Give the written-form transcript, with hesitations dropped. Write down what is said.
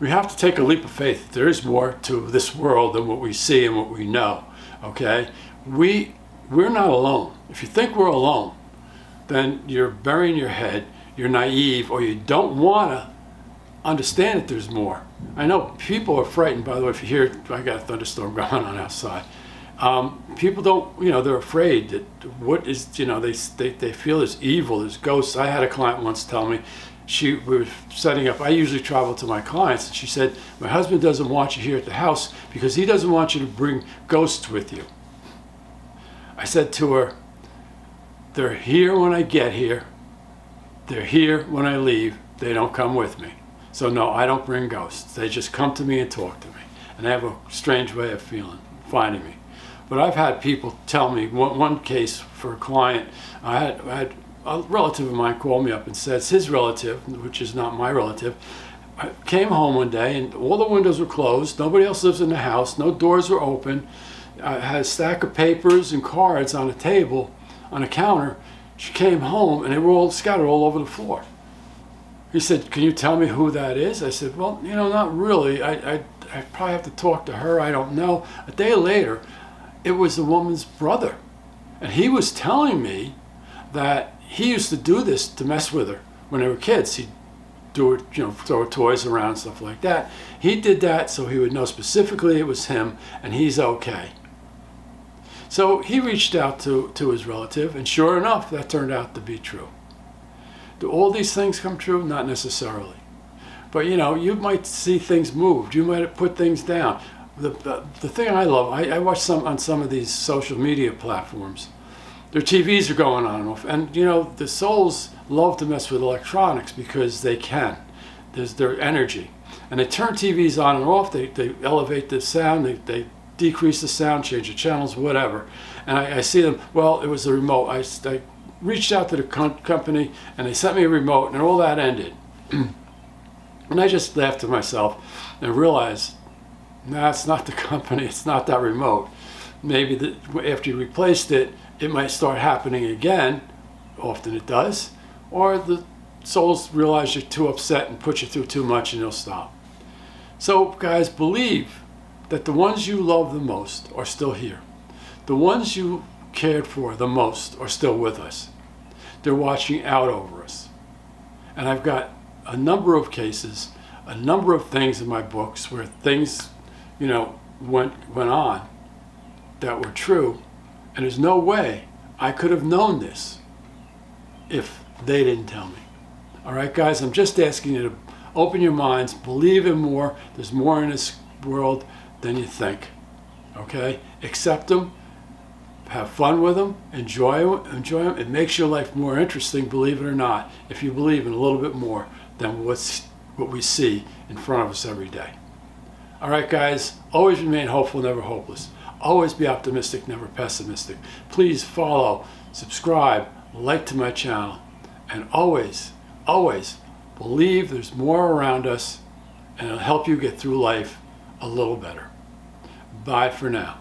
we have to take a leap of faith. There is more to this world than what we see and what we know. Okay, we're not alone. If you think we're alone, then you're burying your head. You're naive, or you don't want to understand that there's more. I know people are frightened. By the way, if you hear, I got a thunderstorm going on outside. People don't, they're afraid that what is, they feel there's evil, there's ghosts. I had a client once tell me, we were setting up, I usually travel to my clients, and she said, my husband doesn't want you here at the house because he doesn't want you to bring ghosts with you. I said to her, they're here when I get here, they're here when I leave, they don't come with me. So no, I don't bring ghosts. They just come to me and talk to me. And they have a strange way of finding me. But I've had people tell me, one case for a client, I had a relative of mine call me up and says his relative, which is not my relative, came home one day and all the windows were closed, nobody else lives in the house, no doors were open, had a stack of papers and cards on a table, on a counter. She came home and they were all scattered all over the floor. He said, can you tell me who that is? I said, well, not really. I probably have to talk to her. I don't know. A day later, it was the woman's brother. And he was telling me that he used to do this to mess with her when they were kids. He'd do it, throw toys around, stuff like that. He did that so he would know specifically it was him and he's okay. So he reached out to his relative, and sure enough, that turned out to be true. Do all these things come true? Not necessarily. But you might see things moved. You might have put things down. The thing I love, I watch on some of these social media platforms. Their TVs are going on and off. And the souls love to mess with electronics because they can. There's their energy. And they turn TVs on and off. They elevate the sound. They decrease the sound, change the channels, whatever. And I see them, well, it was the remote. I reached out to the company and they sent me a remote and all that ended. And I just laughed to myself and realized, nah, it's not the company, it's not that remote. Maybe after you replaced it, it might start happening again, often it does, or the souls realize you're too upset and put you through too much and they'll stop. So guys, believe that the ones you love the most are still here. The ones you cared for the most are still with us. They're watching out over us. And I've got a number of cases, a number of things in my books where things, went on that were true, and there's no way I could have known this if they didn't tell me. All right, guys, I'm just asking you to open your minds, believe in more. There's more in this world than you think. Okay? Accept them, have fun with them, enjoy them. It makes your life more interesting, believe it or not, if you believe in a little bit more than what we see in front of us every day. All right, guys, always remain hopeful, never hopeless. Always be optimistic, never pessimistic. Please follow, subscribe, like to my channel, and always, always believe there's more around us, and it'll help you get through life a little better. Bye for now.